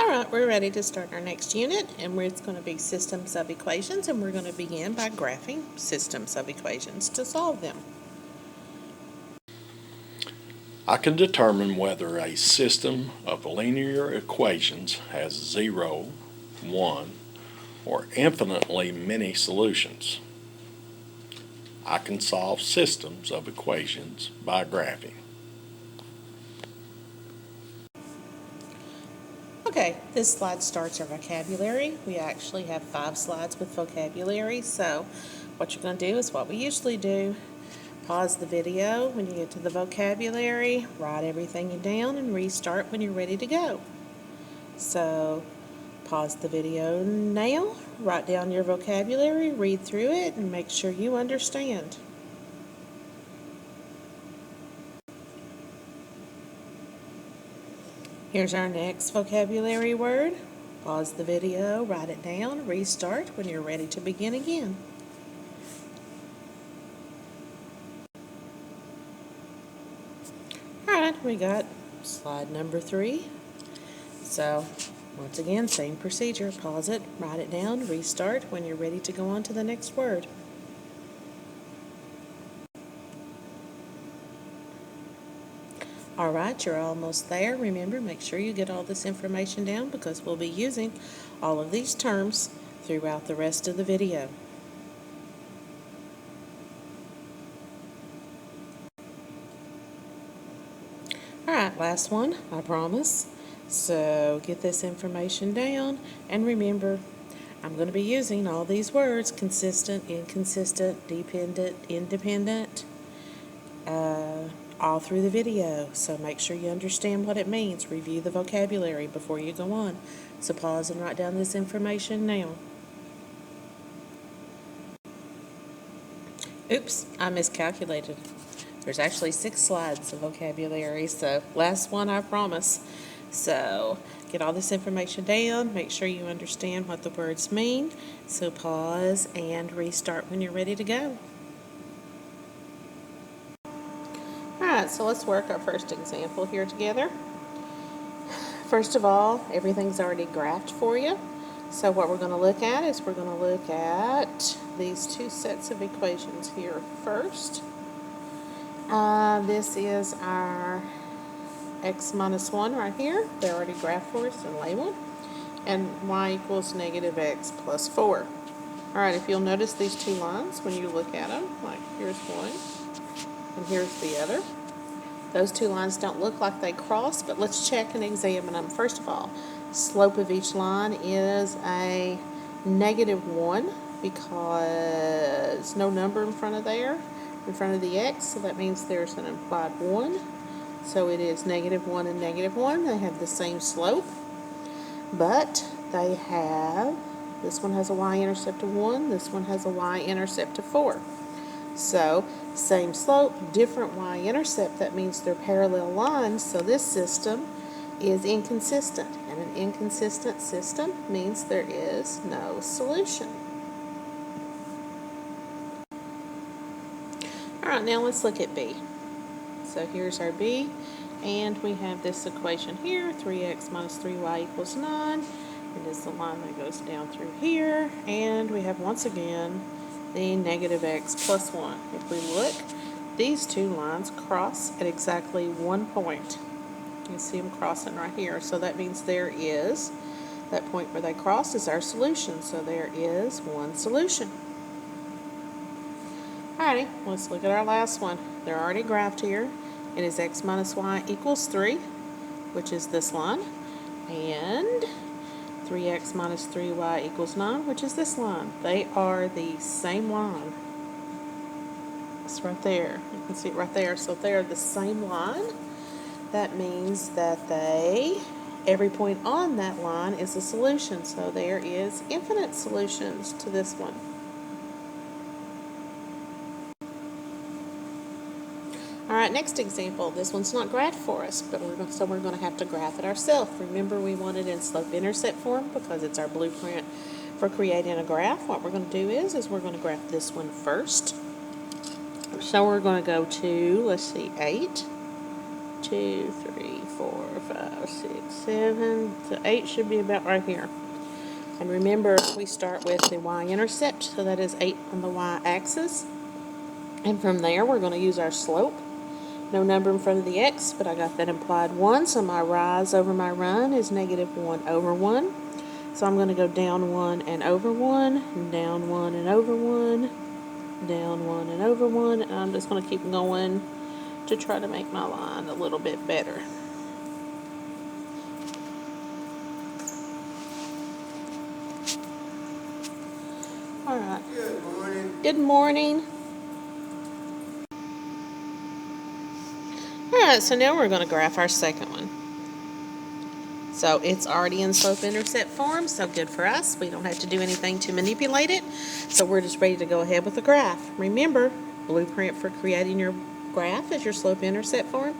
Alright, we're ready to start our next unit, and it's going to be systems of equations, and we're going to begin by graphing systems of equations to solve them. I can determine whether a system of linear equations has 0, 1, or infinitely many solutions. I can solve systems of equations by graphing. Okay, this slide starts our vocabulary. We actually have 5 slides with vocabulary, so what you're going to do is what we usually do. Pause the video when you get to the vocabulary, write everything down, and restart when you're ready to go. So, pause the video now, write down your vocabulary, read through it, and make sure you understand. Here's our next vocabulary word. Pause the video, write it down, restart when you're ready to begin again. Alright, we got slide number 3. So, once again, same procedure. Pause it, write it down, restart when you're ready to go on to the next word. Alright, you're almost there. Remember, make sure you get all this information down because we'll be using all of these terms throughout the rest of the video. Alright, last one, I promise. So get this information down, and remember, I'm going to be using all these words: consistent, inconsistent, dependent, independent, all through the video. So make sure you understand what it means. Review the vocabulary before you go on. So pause and write down this information now. Oops, I miscalculated. There's actually 6 slides of vocabulary, so last one, I promise. So get all this information down, make sure you understand what the words mean. So pause and restart when you're ready to go. Alright, so let's work our first example here together. First of all, everything's already graphed for you. So what we're going to look at is we're going to look at these 2 sets of equations here first. This is our x minus 1 right here. They're already graphed for us and labeled. And y equals negative x plus 4. Alright, if you'll notice these 2 lines when you look at them, like here's one and here's the other. Those 2 lines don't look like they cross, but let's check and examine them. First of all, slope of each line is a negative 1 because no number in front of there, in front of the x, so that means there's an implied 1. So it is negative 1 and negative 1. They have the same slope, but they have, this one has a y-intercept of 1, this one has a y-intercept of 4. So, same slope, different y-intercept, that means they're parallel lines, so this system is inconsistent. And an inconsistent system means there is no solution. Alright, now let's look at B. So here's our B, and we have this equation here, 3x minus 3y equals 9. It is the line that goes down through here, and we have once again the negative x plus 1. If we look, these 2 lines cross at exactly 1 point. You see them crossing right here, so that means there is, that point where they cross is our solution, so there is one solution. Alrighty, let's look at our last one. They're already graphed here. It is x minus y equals 3, which is this line, and 3x minus 3y equals 9, which is this line. They are the same line. It's right there. You can see it right there. So if they are the same line, that means that every point on that line is a solution. So there is infinite solutions to this one. Alright, next example. This one's not graphed for us, but we're going to have to graph it ourselves. Remember, we want it in slope-intercept form because it's our blueprint for creating a graph. What we're going to do is we're going to graph this one first. So we're going to go to, let's see, 8. 2, 3, 4, 5, 6, 7. So 8 should be about right here. And remember, we start with the y-intercept, so that is 8 on the y-axis. And from there, we're going to use our slope. No number in front of the x, but I got that implied 1, so my rise over my run is negative 1 over 1. So I'm going to go down 1 and over 1, down 1 and over 1, down 1 and over 1, and I'm just going to keep going to try to make my line a little bit better. All right. Good morning. Good morning. Alright, so now we're going to graph our second one. So it's already in slope-intercept form, so good for us. We don't have to do anything to manipulate it. So we're just ready to go ahead with the graph. Remember, blueprint for creating your graph is your slope-intercept form.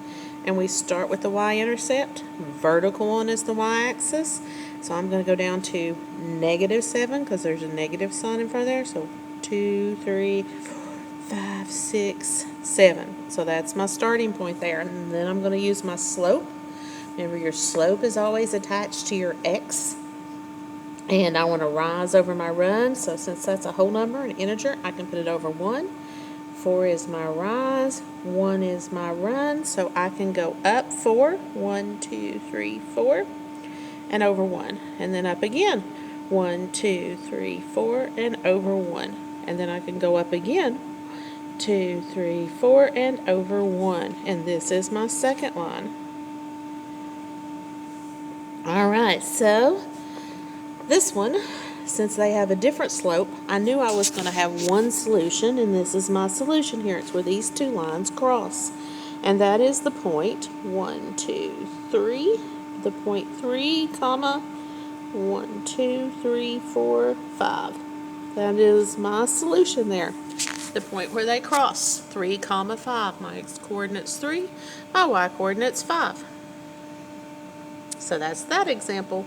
And we start with the y-intercept. Vertical one is the y-axis. So I'm going to go down to -7 because there's a negative sign in front of there. So 2, 3, 4, 5, 6, 7. So that's my starting point there. And then I'm going to use my slope. Remember, your slope is always attached to your x. And I want to rise over my run. So since that's a whole number, an integer, I can put it over 1. 4 is my rise. 1 is my run. So I can go up 4. 1, 2, 3, 4. And over 1. And then up again. 1, 2, 3, 4. And over 1. And then I can go up again. 2, 3, 4, and over 1. And this is my second line. Alright, so this one, since they have a different slope, I knew I was going to have one solution, and this is my solution here. It's where these two lines cross. And that is the point 1, 2, 3. The point 3, comma, 1, 2, 3, 4, 5. That is my solution there. The point where they cross, 3, 5. My x-coordinate's 3, my y-coordinate's 5. So that's that example.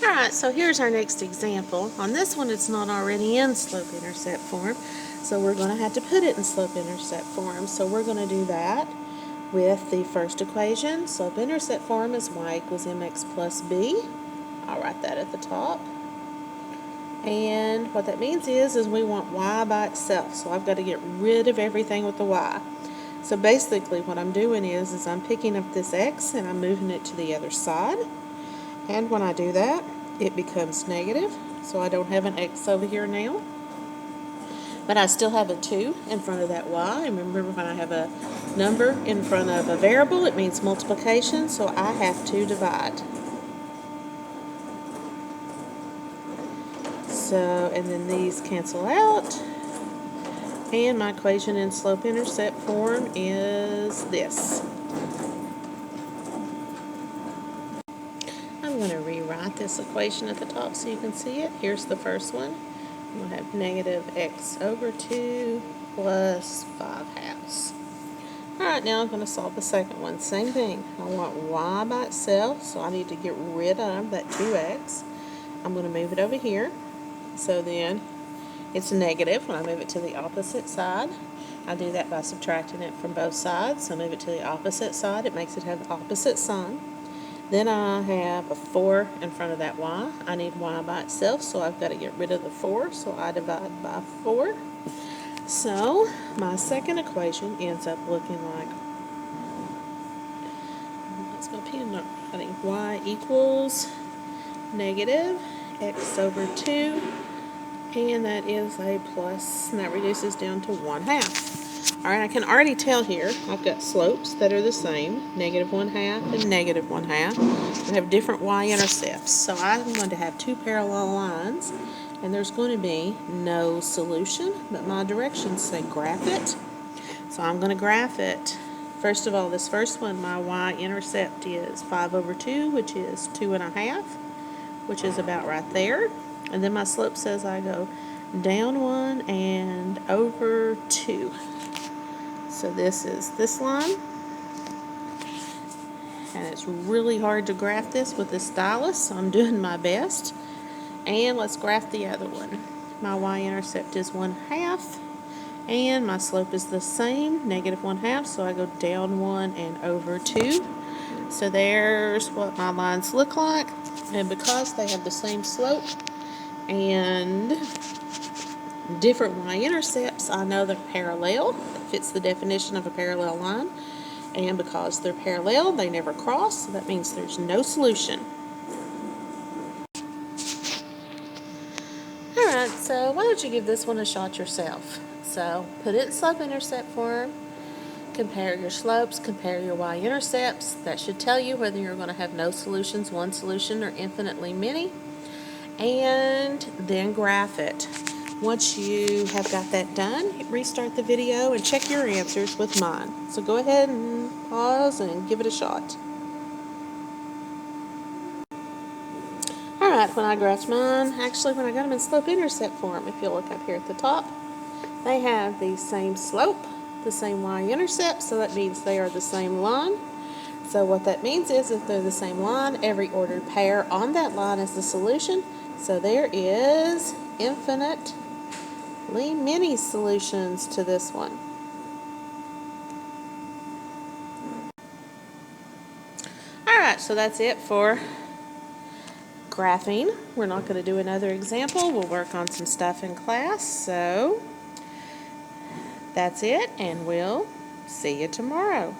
Alright, so here's our next example. On this one, it's not already in slope-intercept form, so we're going to have to put it in slope-intercept form. So we're going to do that with the first equation. Slope-intercept form is y equals mx plus b. I'll write that at the top. And what that means is we want y by itself. So I've got to get rid of everything with the y. So basically what I'm doing is I'm picking up this x and I'm moving it to the other side. And when I do that, it becomes negative. So I don't have an x over here now. But I still have a 2 in front of that y. And remember, when I have a number in front of a variable, it means multiplication. So I have to divide. So, and then these cancel out. And my equation in slope-intercept form is this. I'm going to rewrite this equation at the top so you can see it. Here's the first one. I'm going to have negative x over 2 plus 5/2. Alright, now I'm going to solve the second one. Same thing. I want y by itself, so I need to get rid of that 2x. I'm going to move it over here. So then it's negative when I move it to the opposite side. I do that by subtracting it from both sides. So move it to the opposite side. It makes it have the opposite sign. Then I have a 4 in front of that y. I need y by itself, so I've got to get rid of the 4. So I divide by 4. So my second equation ends up looking like, that's my pen, I think y equals negative x over 2. And that is a plus, and that reduces down to 1/2. Alright, I can already tell here I've got slopes that are the same, negative 1/2 and negative 1/2. I have different y-intercepts, so I'm going to have two parallel lines, and there's going to be no solution, but my directions say graph it. So I'm going to graph it. First of all, this first one, my y-intercept is 5 over 2, which is 2.5, which is about right there. And then my slope says I go down 1 and over 2. So this is this line. And it's really hard to graph this with this stylus, so I'm doing my best. And let's graph the other one. My y-intercept is 1/2. And my slope is the same, -1/2, so I go down 1 and over 2. So there's what my lines look like. And because they have the same slope and different y-intercepts, I know they're parallel. That fits the definition of a parallel line. And because they're parallel, they never cross, so that means there's no solution. Alright, so why don't you give this one a shot yourself? So put it in slope-intercept form, compare your slopes, compare your y-intercepts. That should tell you whether you're going to have no solutions, one solution, or infinitely many. And then graph it. Once you have got that done, restart the video and check your answers with mine. So go ahead and pause and give it a shot. Alright, when I graphed mine, actually when I got them in slope-intercept form, if you look up here at the top, they have the same slope, the same y-intercept, so that means they are the same line. So what that means is if they're the same line, every ordered pair on that line is the solution. So there is infinitely many solutions to this one. Alright, so that's it for graphing. We're not going to do another example. We'll work on some stuff in class. So that's it, and we'll see you tomorrow.